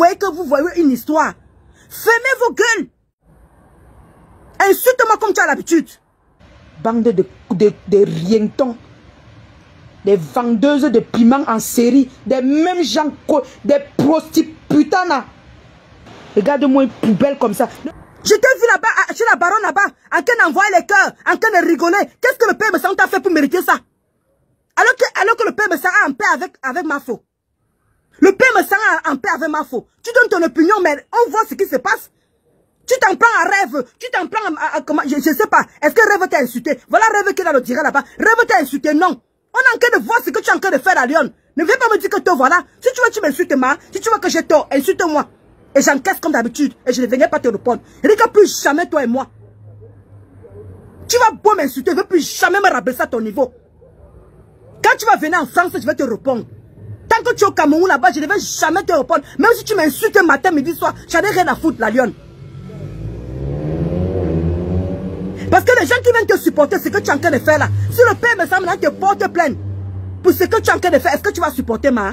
voyez que vous voyez une histoire. Fermez vos gueules. Insulte-moi comme tu as l'habitude. Bande de rientons. Des vendeuses de piments en série. Des mêmes gens, des prostitutanas. Regarde-moi une poubelle comme ça. Je t'ai vu là-bas, chez la baronne là-bas, en train d'envoyer les cœurs, en train de rigoler. Qu'est-ce que le père Messang t'a fait pour mériter ça? Alors que le père Messang est en paix avec Mafo. Le père Messang est en paix avec Mafo. Tu donnes ton opinion, mais on voit ce qui se passe. Tu t'en prends à Rêve. Tu t'en prends à comment? Je sais pas. Est-ce que Rêve t'a insulté? Voilà Rêve qui est dans le direct là-bas. Rêve t'a insulté, non. On est en train de voir ce que tu es en train de faire à Lyon. Ne viens pas me dire que toi, voilà. Si tu veux, tu m'insultes, moi. Si tu veux que j'ai tort, insulte-moi. Et j'encaisse comme d'habitude. Et je ne viendrai pas te répondre. Regarde plus jamais toi et moi. Tu vas beau m'insulter, je ne veux plus jamais me rabaisser à ton niveau. Quand tu vas venir en France, je vais te répondre. Tant que tu es au Cameroun là-bas, je ne vais jamais te répondre. Même si tu m'insultes matin, midi, soir, j'en ai rien à foutre, la Lyon. Parce que les gens qui viennent te supporter, ce que tu es en train de faire là, si le père me semble te porte plainte pour ce que tu es en train de faire, est-ce que tu vas supporter moi?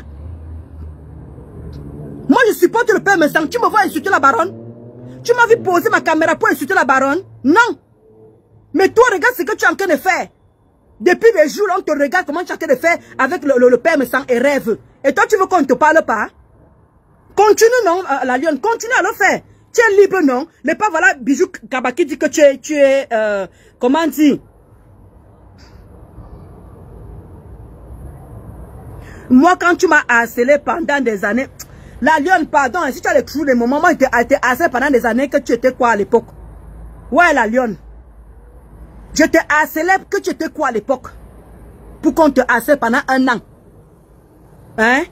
Moi je supporte le père me semble. Tu me vois insulter la baronne? Tu m'as vu poser ma caméra pour insulter la baronne? Non. Mais toi regarde ce que tu es en train de faire. Depuis des jours, on te regarde comment tu es en train de faire avec le père me semble et Rêve. Et toi tu veux qu'on ne te parle pas? Continue non, la Lyon, continue à le faire. Tu es libre, non? Mais pas voilà, Bijou Kabaki dit que tu es comment dire? Moi, quand tu m'as harcelé pendant des années, la Lyon, pardon, si tu as les trous des moments, moi, je t'ai harcelé pendant des années que tu étais quoi à l'époque? Ouais, la Lyon. Je t'ai harcelé que tu étais quoi à l'époque? Pour qu'on te harcèle pendant 1 an. Hein?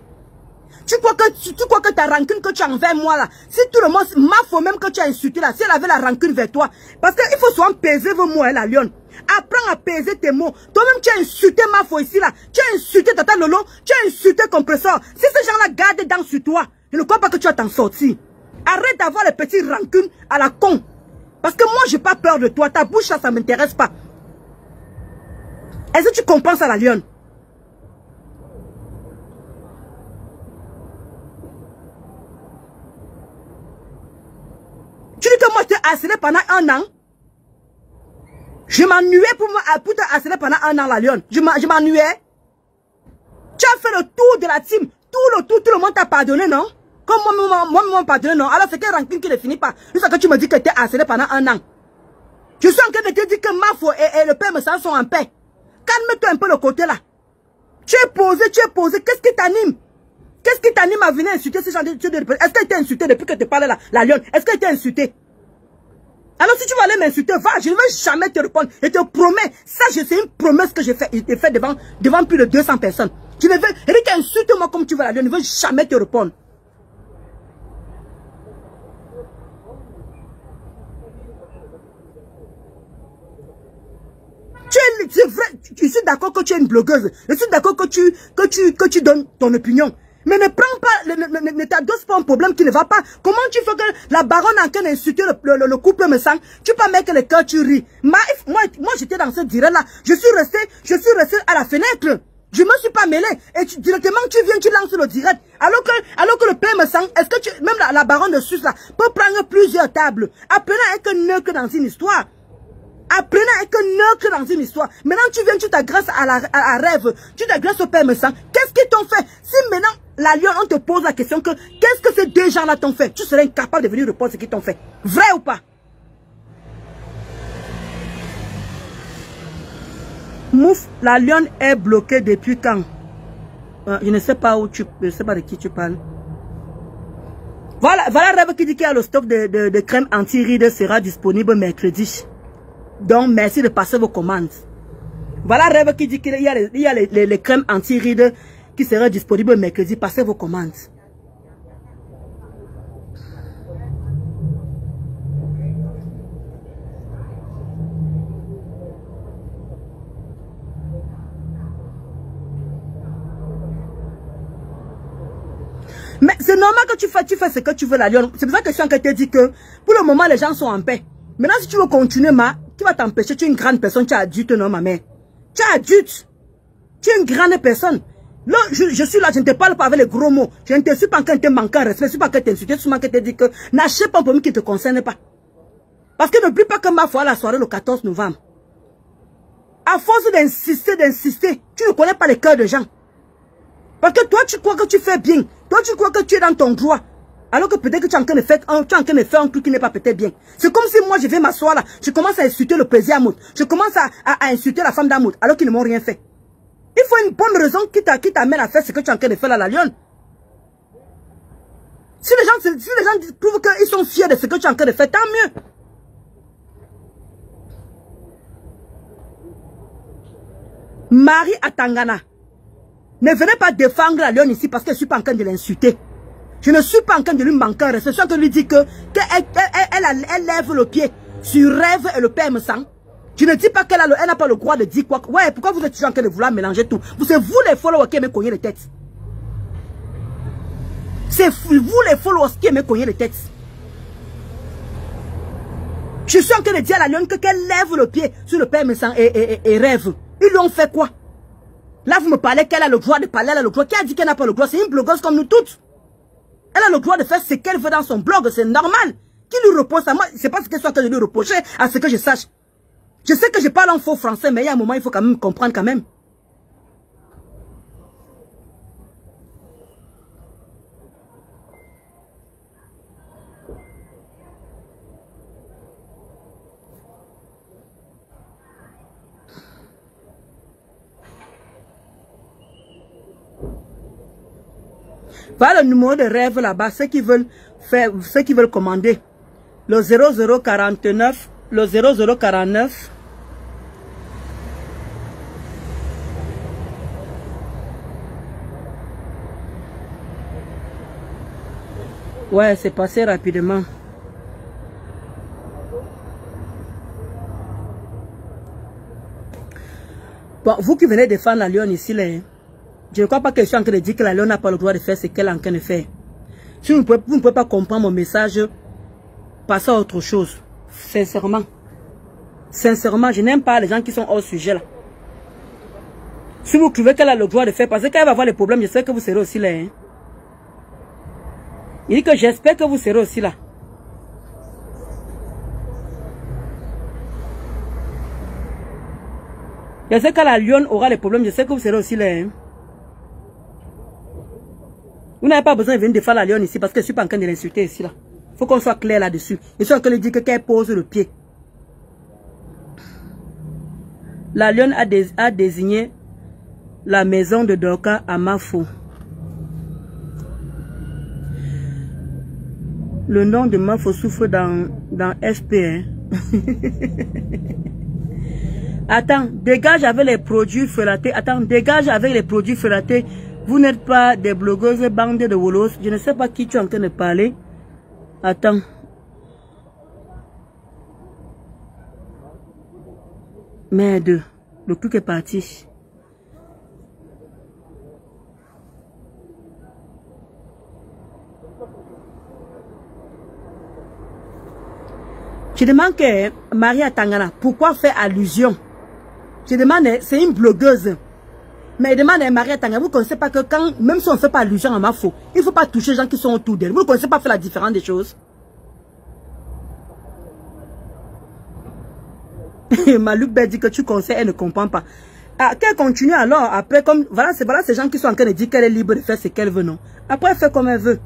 Tu crois que ta rancune que tu as envers moi là, si tout le monde, Mafo même que tu as insulté là, si elle avait la rancune vers toi, parce qu'il faut souvent peser vos mots, hein, la Lyon. Apprends à peser tes mots. Toi-même tu as insulté Mafo ici là, tu as insulté Tata Lolo, tu as insulté Compresseur. Si ces gens-là gardent dans sur toi, je ne crois pas que tu vas t'en sortir. Arrête d'avoir les petites rancunes à la con. Parce que moi j'ai pas peur de toi, ta bouche là, ça m'intéresse pas. Est-ce que tu comprends ça la Lyon? Tu dis que moi je t'ai harcelé pendant 1 an. Je m'ennuyais pour te harceler pendant 1 an la Lyon. Je m'ennuyais. Tu as fait le tour de la team. Tout le monde t'a pardonné, non? Comme moi m'a pardonné, non? Alors c'est quelle rancune qui ne finit pas? C'est ça que tu me dis que tu es harcelé pendant 1 an. Je suis en train de te dire que Mafo et le père Messang sont en paix. Calme-toi un peu le côté là. Tu es posé. Qu'est-ce qui t'anime? Qu'est-ce qui t'anime à venir insulter ces gens de... Est-ce qu'elle t'a insulté depuis que tu parlais là, la Lyon? Est-ce qu'elle t'a insulté? Alors si tu vas aller m'insulter, va, je ne vais jamais te répondre. Je te promets, ça c'est une promesse que j'ai fait devant plus de 200 personnes. Tu ne veux, Eric, insulte-moi comme tu veux la Lyon, je ne vais jamais te répondre. C'est vrai, je suis d'accord que tu es une blogueuse. Je suis d'accord que tu donnes ton opinion. Mais ne prends pas, ne t'adosse pas un problème qui ne va pas. Comment tu fais que la baronne en train d'insulter le couple me sent? Tu peux mettre le cœur, tu ris. Moi j'étais dans ce direct-là. Je suis resté à la fenêtre. Je me suis pas mêlé. Et directement, tu viens, tu lances le direct. Alors que le père me sent, est-ce que même la baronne de Suisse là, peut prendre plusieurs tables. Apprenez avec un neutre dans une histoire. Apprenez avec un neutre dans une histoire. Maintenant, tu viens, tu t'agresses à Rêve. Tu t'agresses au père me sent. Qu'est-ce qu'ils t'ont fait? Si maintenant, la Lyon, on te pose la question que, qu'est-ce que ces 2 gens-là t'ont fait? Tu serais incapable de venir répondre ce qu'ils t'ont fait. Vrai ou pas? Mouf, la Lyon est bloquée depuis quand? Je ne sais pas je ne sais pas de qui tu parles. Voilà Rêve qui dit qu'il y a le stock de crème anti-rides sera disponible mercredi. Donc, merci de passer vos commandes. Voilà Rêve qui dit qu'il y a les crèmes anti-rides qui seraient disponibles mercredi. Passez vos commandes. Mais c'est normal que tu fais ce que tu veux la Lyon. C'est pour ça que je suis en train de te dire que pour le moment les gens sont en paix. Maintenant si tu veux continuer qui va t'empêcher? Tu es une grande personne, tu es adulte, non ma mère. Tu es adulte. Tu es une grande personne. Là, je suis là, je ne te parle pas avec les gros mots. Je ne te suis pas en train de te manquer un respect, je ne suis pas en train de t'insulter, je suis en train de te dire que n'achète pas un problème qui ne te concerne pas. Parce que n'oublie pas que ma foi à la soirée le 14 novembre. À force d'insister, tu ne connais pas les cœurs des gens. Parce que toi, tu crois que tu fais bien. Toi, tu crois que tu es dans ton droit. Alors que peut-être que tu es en train de faire un truc qui n'est pas peut-être bien. C'est comme si moi, je vais m'asseoir là. Je commence à insulter le président Amoud. Je commence à insulter la femme d'Amoud. Alors qu'ils ne m'ont rien fait. Il faut une bonne raison qui t'amène à faire ce que tu es en train de faire là, la lionne. Si les gens trouvent qu'ils sont fiers de ce que tu es en train de faire, tant mieux. Marie Atangana. Ne venez pas défendre la lionne ici parce que je ne suis pas en train de l'insulter. Je ne suis pas en train de lui manquer un respect. Je suis en train de lui dire qu'elle lève le pied sur Rêve et le père me sent. Je ne dis pas qu'elle n'a pas le droit de dire quoi. Ouais, pourquoi vous êtes toujours en train de vouloir mélanger tout? C'est vous les followers qui aimez cogner les têtes. C'est vous les followers qui aimez cogner les têtes. Je suis en train de dire à la lionne qu'elle lève le pied sur le père me sent et Rêve. Ils lui ont fait quoi? Là, vous me parlez qu'elle a le droit de parler, elle a le droit. Qui a dit qu'elle n'a pas le droit? C'est une blogueuse comme nous toutes. Elle a le droit de faire ce qu'elle veut dans son blog, c'est normal. Qui lui repose à moi? C'est pas ce qu'elle soit en train de lui reprocher, à ce que je sache. Je sais que je parle en faux français, mais il y a un moment, il faut quand même comprendre quand même. Voilà le numéro de Rêve là-bas, ceux qui veulent commander. Le 0049, le 0049. Ouais, c'est passé rapidement. Bon, vous qui venez défendre la lionne ici, là, je ne crois pas que je suis en train de dire que la lionne n'a pas le droit de faire ce qu'elle est en train de faire. Si vous ne pouvez pas comprendre mon message, passez à autre chose. Sincèrement. Sincèrement, je n'aime pas les gens qui sont hors sujet là. Si vous trouvez qu'elle a le droit de faire, parce qu'elle va avoir des problèmes, j'espère que vous serez aussi là. Hein. Il dit que j'espère que vous serez aussi là. Je sais que la lionne aura des problèmes, je sais que vous serez aussi là. Hein. Vous n'avez pas besoin de venir défendre la lionne ici parce que je ne suis pas en train de l'insulter ici là. Il faut qu'on soit clair là-dessus. Je suis en train de dire qu'elle pose le pied. La lionne a désigné la maison de Dorcas à Mafo. Le nom de Mafo souffre dans SP. Hein. Attends, dégage avec les produits frelatés. Attends, dégage avec les produits frelatés. Vous n'êtes pas des blogueuses bandes de Wolos. Je ne sais pas qui tu es en train de parler. Attends. Merde. Le truc est parti. Je demande que Maria Tangana, pourquoi faire allusion? Je demande, c'est une blogueuse. Mais je demande à Maria Tangana, vous ne connaissez pas que quand, même si on ne fait pas allusion à Mafo, il ne faut pas toucher les gens qui sont autour d'elle. Vous ne connaissez pas faire la différence des choses. Malouk Ben dit que tu conseilles, elle ne comprend pas. Ah, qu'elle continue alors, après, comme, voilà ces gens qui sont en train de dire qu'elle est libre de faire ce qu'elle veut, non. Après, elle fait comme elle veut.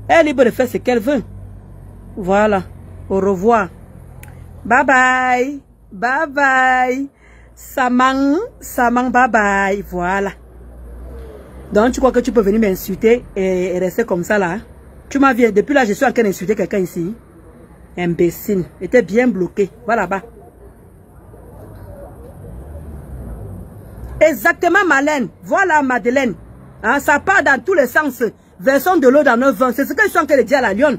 Elle est libre de faire ce qu'elle veut. Voilà. Au revoir. Bye bye. Bye bye. Samang, bye bye. Voilà. Donc, tu crois que tu peux venir m'insulter et rester comme ça là? Tu m'as vu, depuis là, je suis en train d'insulter quelqu'un ici. Imbécile. Était bien bloqué. Voilà bas. Exactement, Malène. Voilà, Madeleine. Hein, ça part dans tous les sens. Version de l'eau dans 9 ans. C'est ce que je suis en train de dire à la lionne.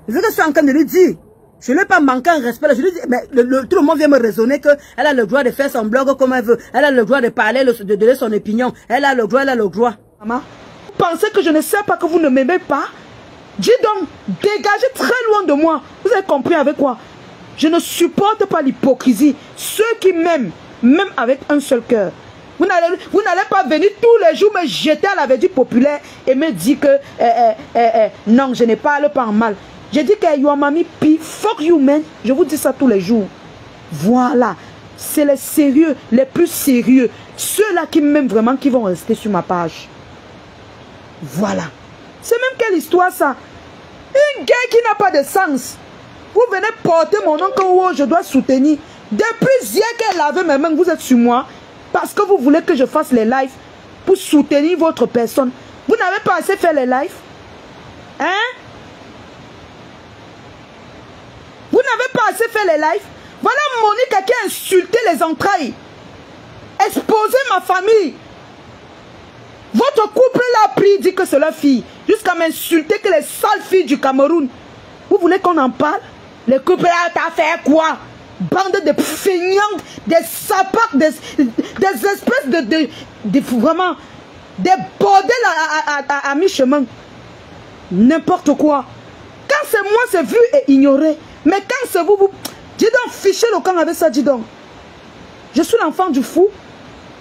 C'est ce que je suis en train de lui dire. Je ne l'ai pas manqué un respect. Je lui dis, mais tout le monde vient me raisonner qu'elle a le droit de faire son blog comme elle veut. Elle a le droit de parler, de donner son opinion. Elle a le droit, elle a le droit. Maman, vous pensez que je ne sais pas que vous ne m'aimez pas? Dis donc, dégagez très loin de moi. Vous avez compris avec quoi? Je ne supporte pas l'hypocrisie. Ceux qui m'aiment, même avec un seul cœur. Vous n'allez pas venir tous les jours me jeter à la verdure populaire et me dire que non, je ne parle pas en mal. Je dis que you are mami pi, fuck you man. Je vous dis ça tous les jours. Voilà. C'est les sérieux, les plus sérieux. Ceux-là qui m'aiment vraiment, qui vont rester sur ma page. Voilà. C'est même quelle histoire ça? Une guerre qui n'a pas de sens. Vous venez porter mon nom comme oh, je dois soutenir. Depuis hier qu'elle avait mes mains, vous êtes sur moi. Parce que vous voulez que je fasse les lives pour soutenir votre personne. Vous n'avez pas assez fait les lives? Hein? Vous n'avez pas assez fait les lives? Voilà Monica qui a insulté les entrailles. Exposé ma famille. Votre couple l'a pris, dit que c'est leur fille. Jusqu'à m'insulter que les sales filles du Cameroun. Vous voulez qu'on en parle? Les couples là, t'as fait quoi? Bande de feignants, des sapacs, des espèces de vraiment, des bordels à mi-chemin. N'importe quoi. Quand c'est moi, c'est vu et ignoré. Mais quand c'est vous, dis donc, fichez le camp avec ça, dis donc. Je suis l'enfant du fou.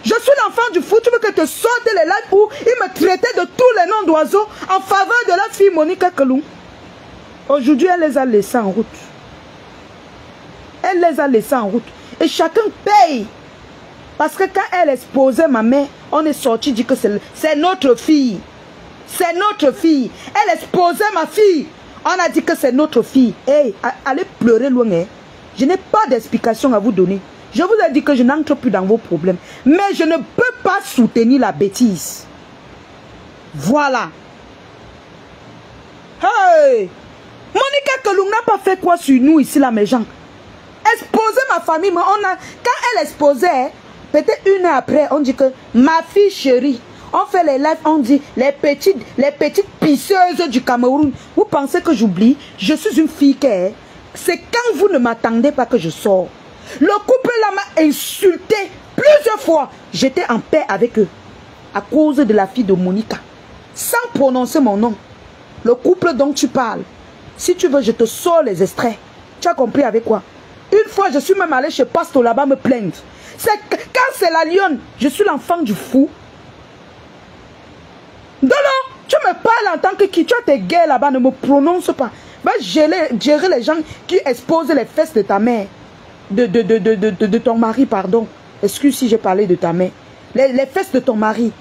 Je suis l'enfant du fou. Tu veux que je te sorte les lives où il me traitait de tous les noms d'oiseaux en faveur de la fille Monica Kalou. Aujourd'hui, elle les a laissés en route. Elle les a laissés en route. Et chacun paye. Parce que quand elle exposait ma mère, on est sorti dire que c'est notre fille. C'est notre fille. Elle exposait ma fille. On a dit que c'est notre fille. Hey, allez pleurer loin. Hein. Je n'ai pas d'explication à vous donner. Je vous ai dit que je n'entre plus dans vos problèmes. Mais je ne peux pas soutenir la bêtise. Voilà. Hey! Monica Kalou n'a pas fait quoi sur nous ici là, mes gens? Exposer ma famille, mais quand elle exposait, peut-être une heure après, on dit que ma fille chérie, on fait les lives, on dit les petites pisseuses du Cameroun. Vous pensez que j'oublie? Je suis une fille qui est. C'est quand vous ne m'attendez pas que je sors. Le couple là m'a insulté plusieurs fois. J'étais en paix avec eux à cause de la fille de Monica. Sans prononcer mon nom. Le couple dont tu parles. Si tu veux, je te sors les extraits. Tu as compris avec quoi? Une fois, je suis même allé chez Pasto là-bas me plaindre. Quand c'est la lionne, je suis l'enfant du fou. Dolo, tu me parles en tant que qui? Tu as tes guerres là-bas, ne me prononce pas. Va gérer les gens qui exposent les fesses de ta mère. De ton mari, pardon. Excuse si j'ai parlé de ta mère. Les fesses de ton mari.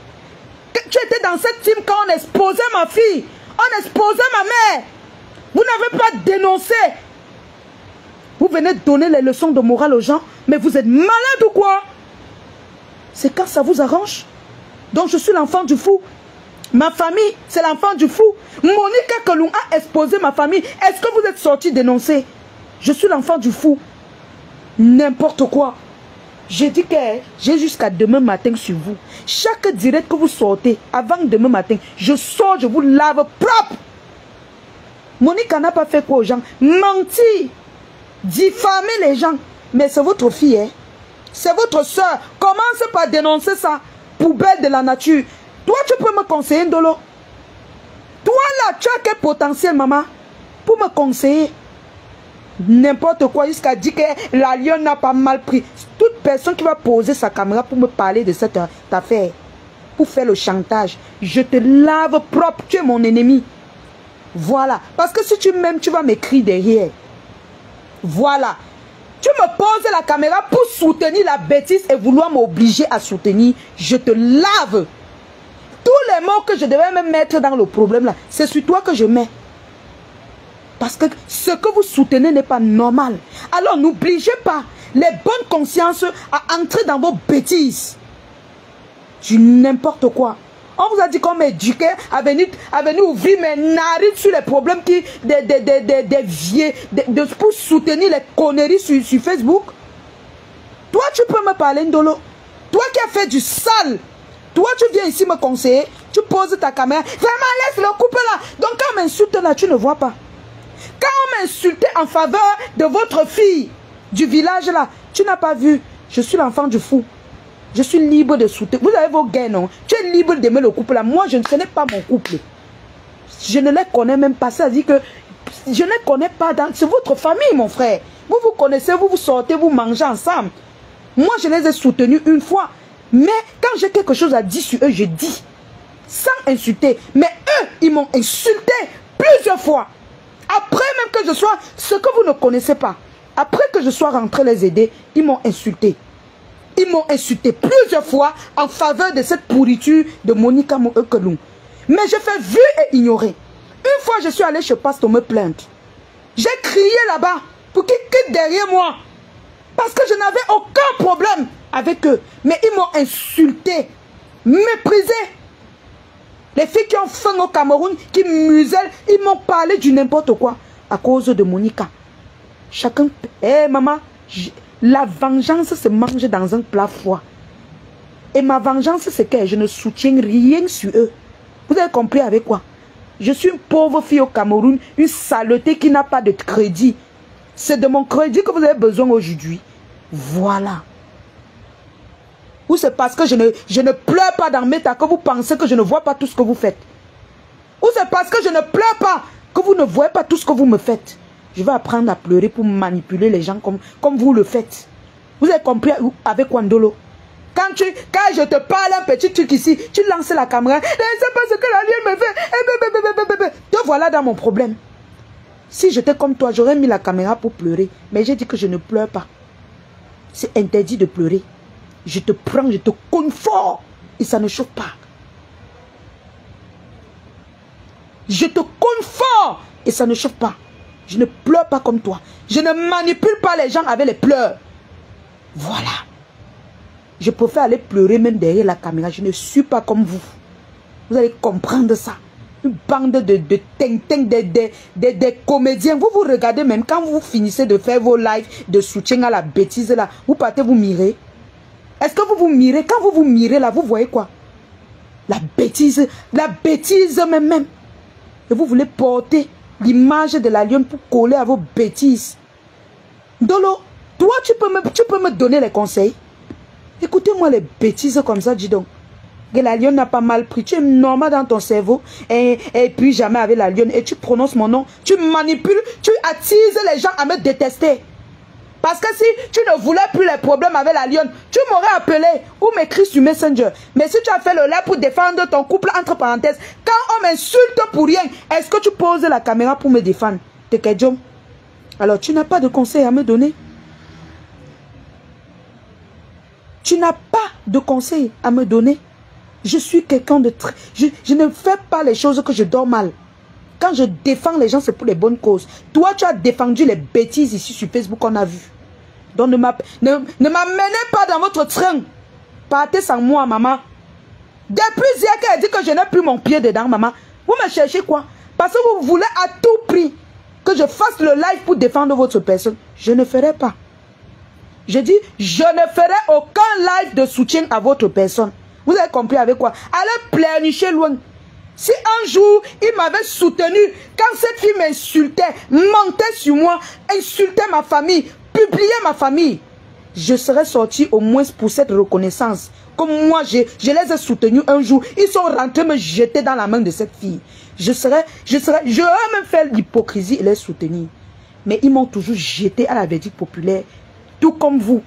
Tu étais dans cette team quand on exposait ma fille. On exposait ma mère. Vous n'avez pas dénoncé. Vous venez donner les leçons de morale aux gens. Mais vous êtes malade ou quoi? C'est quand ça vous arrange. Donc je suis l'enfant du fou. Ma famille, c'est l'enfant du fou. Monica Kalou a exposé ma famille. Est-ce que vous êtes sorti dénoncer? Je suis l'enfant du fou. N'importe quoi. J'ai dit que j'ai jusqu'à demain matin sur vous. Chaque direct que vous sortez, avant demain matin, je sors, je vous lave propre. Monica n'a pas fait quoi aux gens? Mentir. Diffamer les gens. Mais c'est votre fille, hein? C'est votre soeur. Commencez par dénoncer ça. Poubelle de la nature. Toi, tu peux me conseiller, Ndolo? Toi, là, tu as quel potentiel, maman? Pour me conseiller? N'importe quoi, jusqu'à dire que la lionne n'a pas mal pris. Toute personne qui va poser sa caméra pour me parler de cette affaire, pour faire le chantage, je te lave propre, tu es mon ennemi. Voilà. Parce que si tu m'aimes, tu vas m'écrire derrière. Voilà. Tu me poses la caméra pour soutenir la bêtise et vouloir m'obliger à soutenir. Je te lave. Tous les mots que je devais me mettre dans le problème là, c'est sur toi que je mets. Parce que ce que vous soutenez n'est pas normal. Alors n'obligez pas les bonnes consciences à entrer dans vos bêtises. Du n'importe quoi. On vous a dit qu'on m'éduquait à venir ouvrir mes narines sur les problèmes qui des vieux, pour soutenir les conneries sur Facebook. Toi, tu peux me parler, Ndolo. Toi qui as fait du sale. Toi, tu viens ici me conseiller. Tu poses ta caméra. Vraiment, laisse le couple là. Donc, quand on m'insulte là, tu ne vois pas. Quand on m'insultait en faveur de votre fille du village là, tu n'as pas vu. Je suis l'enfant du fou. Je suis libre de soutenir. Vous avez vos gains, non? Tu es libre d'aimer le couple là. Moi, je ne connais pas mon couple. Je ne les connais même pas. Ça dit que je ne connais pas. C'est votre famille, mon frère. Vous vous connaissez, vous vous sortez, vous mangez ensemble. Moi, je les ai soutenus une fois. Mais quand j'ai quelque chose à dire sur eux, je dis. Sans insulter. Mais eux, ils m'ont insulté plusieurs fois. Après même que je sois ce que vous ne connaissez pas. Après que je sois rentré les aider, ils m'ont insulté. Ils m'ont insulté plusieurs fois en faveur de cette pourriture de Monica Moekelung. Mais j'ai fait vu et ignorer. Une fois, je suis allé chez Pasteur me plaindre. J'ai crié là-bas pour qu'ils quittent derrière moi. Parce que je n'avais aucun problème avec eux. Mais ils m'ont insulté, méprisé. Les filles qui ont faim au Cameroun, qui musellent, ils m'ont parlé du n'importe quoi à cause de Monica. Chacun... Eh maman, la vengeance se mange dans un plat froid. Et ma vengeance, c'est que je ne soutiens rien sur eux. Vous avez compris avec quoi? Je suis une pauvre fille au Cameroun, une saleté qui n'a pas de crédit. C'est de mon crédit que vous avez besoin aujourd'hui. Voilà. Ou c'est parce que je ne pleure pas dans mes tas que vous pensez que je ne vois pas tout ce que vous faites. Ou c'est parce que je ne pleure pas que vous ne voyez pas tout ce que vous me faites. Je vais apprendre à pleurer pour manipuler les gens comme vous le faites. Vous avez compris avec Wandolo? Quand je te parle un petit truc ici, tu lances la caméra. C'est pas ce que la lune me fait. Te voilà dans mon problème. Si j'étais comme toi, j'aurais mis la caméra pour pleurer. Mais j'ai dit que je ne pleure pas. C'est interdit de pleurer. Je te prends, je te cogne fort. Et ça ne chauffe pas. Je te cogne fort. Et ça ne chauffe pas. Je ne pleure pas comme toi. Je ne manipule pas les gens avec les pleurs. Voilà. Je préfère aller pleurer même derrière la caméra. Je ne suis pas comme vous. Vous allez comprendre ça. Une bande de ting-ting, des comédiens. Vous vous regardez même quand vous finissez de faire vos lives de soutien à la bêtise là. Vous partez vous mirer. Est-ce que vous vous mirez? Quand vous vous mirez là, vous voyez quoi? La bêtise même. Et vous voulez porter l'image de la lionne pour coller à vos bêtises. Dolo, toi tu peux me donner les conseils. Écoutez-moi les bêtises comme ça, dis donc. Que la lionne n'a pas mal pris. Tu es normal dans ton cerveau. Et puis jamais avec la lionne. Et tu prononces mon nom. Tu manipules. Tu attises les gens à me détester. Parce que si tu ne voulais plus les problèmes avec la lionne, tu m'aurais appelé ou m'écrit sur Messenger. Mais si tu as fait le lait pour défendre ton couple, entre parenthèses, quand on m'insulte pour rien, est-ce que tu poses la caméra pour me défendre? Alors tu n'as pas de conseil à me donner. Tu n'as pas de conseil à me donner. Je suis quelqu'un de très... Je ne fais pas les choses que je dors mal. Quand je défends les gens, c'est pour les bonnes causes. Toi, tu as défendu les bêtises ici sur Facebook qu'on a vu. Donc ne m'amenez pas dans votre train. Partez sans moi, maman. Depuis hier qu'elle dit que je n'ai plus mon pied dedans, maman. Vous me cherchez quoi? Parce que vous voulez à tout prix que je fasse le live pour défendre votre personne. Je ne ferai pas. Je dis, je ne ferai aucun live de soutien à votre personne. Vous avez compris avec quoi? Allez pleurnicher loin. Si un jour, il m'avait soutenu, quand cette fille m'insultait, mentait sur moi, insultait ma famille, publiait ma famille, je serais sorti au moins pour cette reconnaissance. Comme moi, je les ai soutenus un jour, ils sont rentrés me jeter dans la main de cette fille. J'aurais même fait l'hypocrisie et les soutenir. Mais ils m'ont toujours jeté à la verdict populaire, tout comme vous.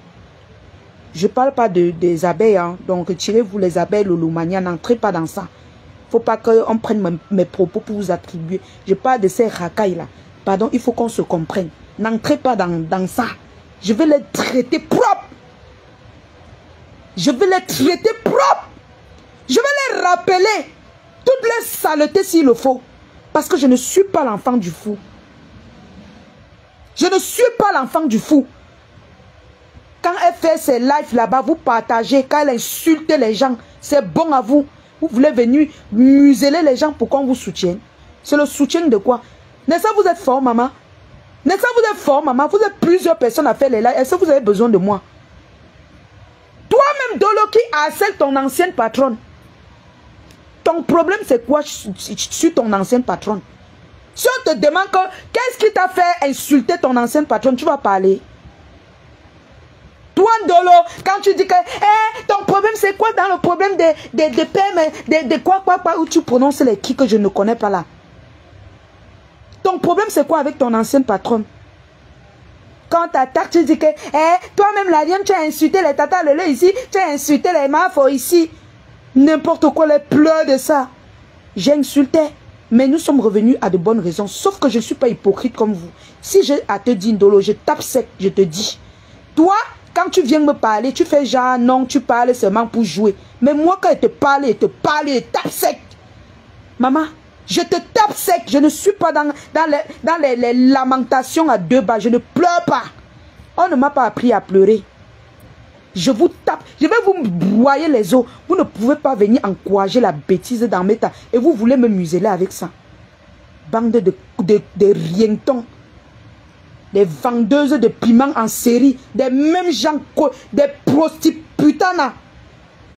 Je ne parle pas des abeilles, hein. Donc retirez-vous les abeilles, l'olomania, n'entrez pas dans ça. Il ne faut pas qu'on prenne mes propos pour vous attribuer. Je parle de ces racailles-là. Pardon, il faut qu'on se comprenne. N'entrez pas dans ça. Je vais les traiter propres. Je vais les traiter propres. Je vais les rappeler. Toutes les saletés s'il le faut. Parce que je ne suis pas l'enfant du fou. Je ne suis pas l'enfant du fou. Quand elle fait ses lives là-bas, vous partagez. Quand elle insulte les gens, c'est bon à vous. Vous voulez venir museler les gens pour qu'on vous soutienne. C'est le soutien de quoi? N'est-ce pas vous êtes fort, maman? N'est-ce pas vous êtes fort, maman? Vous êtes plusieurs personnes à faire les lives. Est-ce que vous avez besoin de moi? Toi-même, Dolo, qui harcèle ton ancienne patronne. Ton problème, c'est quoi sur ton ancienne patronne? Si on te demande qu'est-ce qui t'a fait insulter ton ancienne patronne, tu vas parler. Toi, Dolo, quand tu dis que ton problème c'est quoi dans le problème des PM, de quoi, où tu prononces les qui que je ne connais pas là. Ton problème c'est quoi avec ton ancienne patronne? quand t'attaques, tu dis que toi-même, la lienne, tu as insulté les tata lele ici, tu as insulté les mafos ici. N'importe quoi, les pleurs de ça. J'ai insulté. Mais nous sommes revenus à de bonnes raisons. Sauf que je ne suis pas hypocrite comme vous. Si j'ai à te dire, Ndolo, je tape sec, je te dis. Toi, quand tu viens me parler, tu fais genre, non, tu parles seulement pour jouer. Mais moi, quand je te parle, je tape sec. Maman, je te tape sec. Je ne suis pas dans les lamentations à deux bas. Je ne pleure pas. On ne m'a pas appris à pleurer. Je vous tape. Je vais vous broyer les os. Vous ne pouvez pas venir encourager la bêtise dans mes temps. Et vous voulez me museler avec ça. Bande de rientons. Des vendeuses de piments en série. Des mêmes gens, des prostituées.